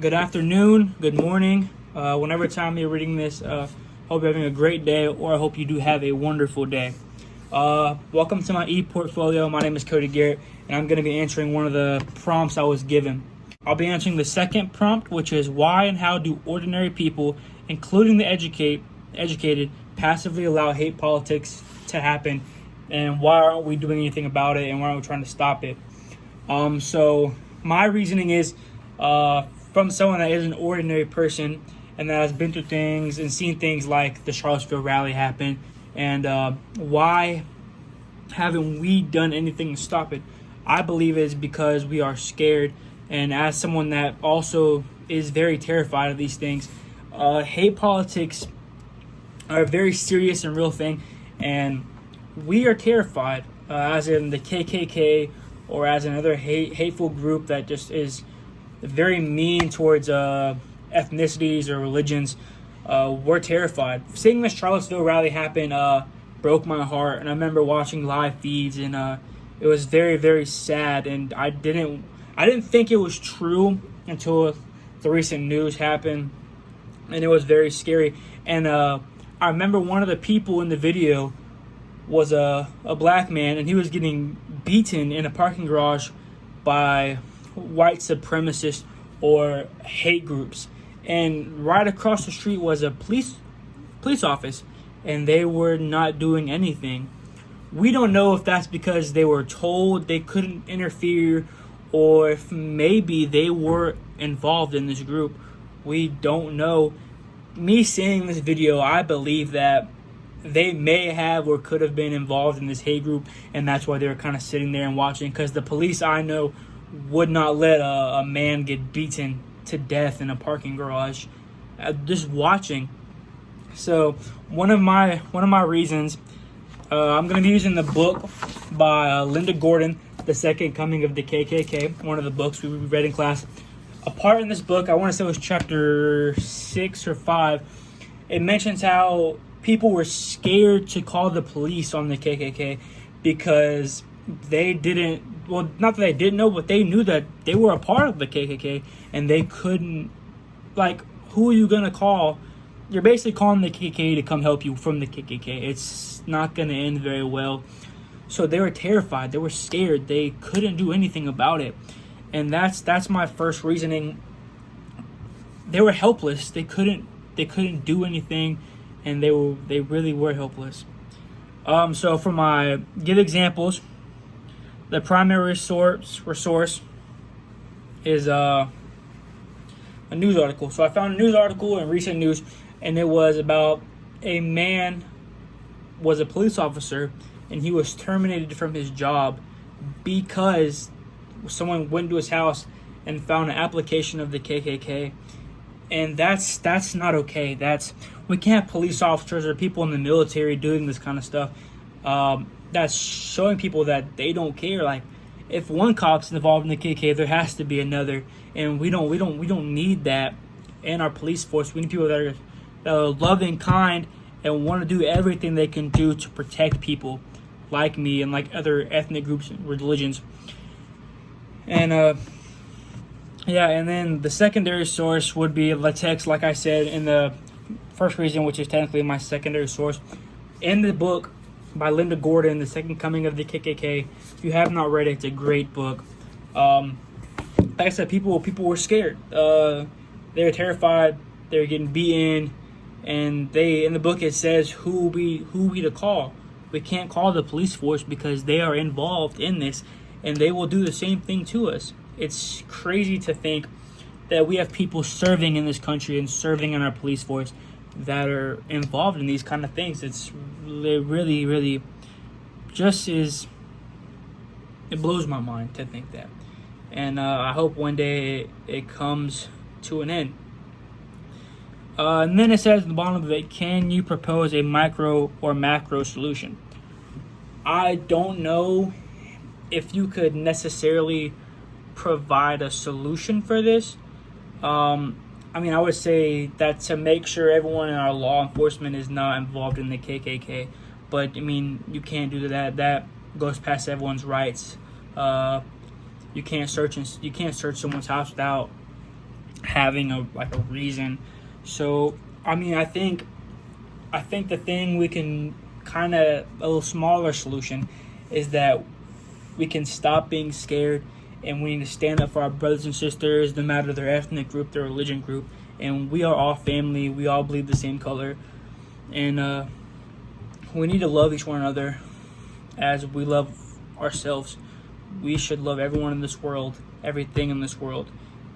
Good afternoon, good morning, whenever time you're reading this. Hope you're having a great day, or I hope you do have a wonderful day. Welcome to my EPortfollio. My name is Cody Garrett, and I'm going to be answering one of the prompts I was given. I'll be answering the second prompt, which is why and how do ordinary people, including the educated, passively allow hate politics to happen, and why aren't we doing anything about it, and why aren't we trying to stop it? So my reasoning is from someone that is an ordinary person and that has been through things and seen things like the Charlottesville rally happen, and why haven't we done anything to stop it? I believe it's because we are scared, and as someone that also is very terrified of these things, hate politics are a very serious and real thing, and we are terrified, as in the KKK or as another hateful group that just is very mean towards ethnicities or religions. We're terrified. Seeing this Charlottesville rally happen broke my heart, and I remember watching live feeds, and it was very, very sad. And I didn't think it was true until the recent news happened, and it was very scary. And I remember one of the people in the video was a black man, and he was getting beaten in a parking garage by white supremacists or hate groups, and right across the street was a police office, and they were not doing anything. We don't know if that's because they were told they couldn't interfere, or if maybe they were involved in this group. We don't know. Me seeing this video, I believe that they may have or could have been involved in this hate group, and that's why they were kind of sitting there and watching, because the police, I know, would not let a man get beaten to death in a parking garage, just watching. So one of my reasons, I'm going to be using the book by Linda Gordon, The Second Coming of the KKK, one of the books we read in class. A part in this book, I want to say it was chapter 6 or 5, it mentions how people were scared to call the police on the KKK because they didn't, well, not that they didn't know, but they knew that they were a part of the KKK, and they couldn't, like, who are you going to call? You're basically calling the KKK to come help you from the KKK. It's not going to end very well. So they were terrified. They were scared. They couldn't do anything about it. And that's my first reasoning. They were helpless. They couldn't do anything, and they really were helpless. So for my give examples, the primary resource is a news article. So I found a news article in recent news, and it was about a man was a police officer, and he was terminated from his job because someone went to his house and found an application of the KKK. And that's not okay. We can't have police officers or people in the military doing this kind of stuff. That's showing people that they don't care. Like, if one cop's involved in the KKK, there has to be another, and we don't need that in our police force. We need people that are loving, kind, and want to do everything they can do to protect people like me and like other ethnic groups and religions. And and then the secondary source would be the text, like I said in the first reason, which is technically my secondary source, in the book by Linda Gordon, The Second Coming of the KKK. If you have not read it, it's a great book. Like I said, people were scared. They were terrified. They were getting beaten, and in the book it says who we to call. We can't call the police force because they are involved in this, and they will do the same thing to us. It's crazy to think that we have people serving in this country and serving in our police force that are involved in these kind of things. It really, really just is, it blows my mind to think that. And I hope one day it comes to an end. And then it says at the bottom of it, can you propose a micro or macro solution? I don't know if you could necessarily provide a solution for this. I would say that to make sure everyone in our law enforcement is not involved in the KKK, but you can't do that. That goes past everyone's rights. You can't search someone's house without having a reason. So I mean, I think the thing we can kind of, a little smaller solution, is that we can stop being scared, and we need to stand up for our brothers and sisters, no matter their ethnic group, their religion group. And we are all family. We all bleed the same color, and we need to love each one another as we love ourselves. We should love everyone in this world, everything in this world,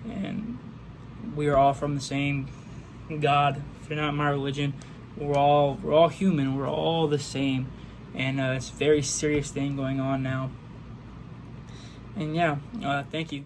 and we are all from the same God. If you're not in my religion, we're all human. We're all the same, and it's a very serious thing going on now. And yeah, thank you.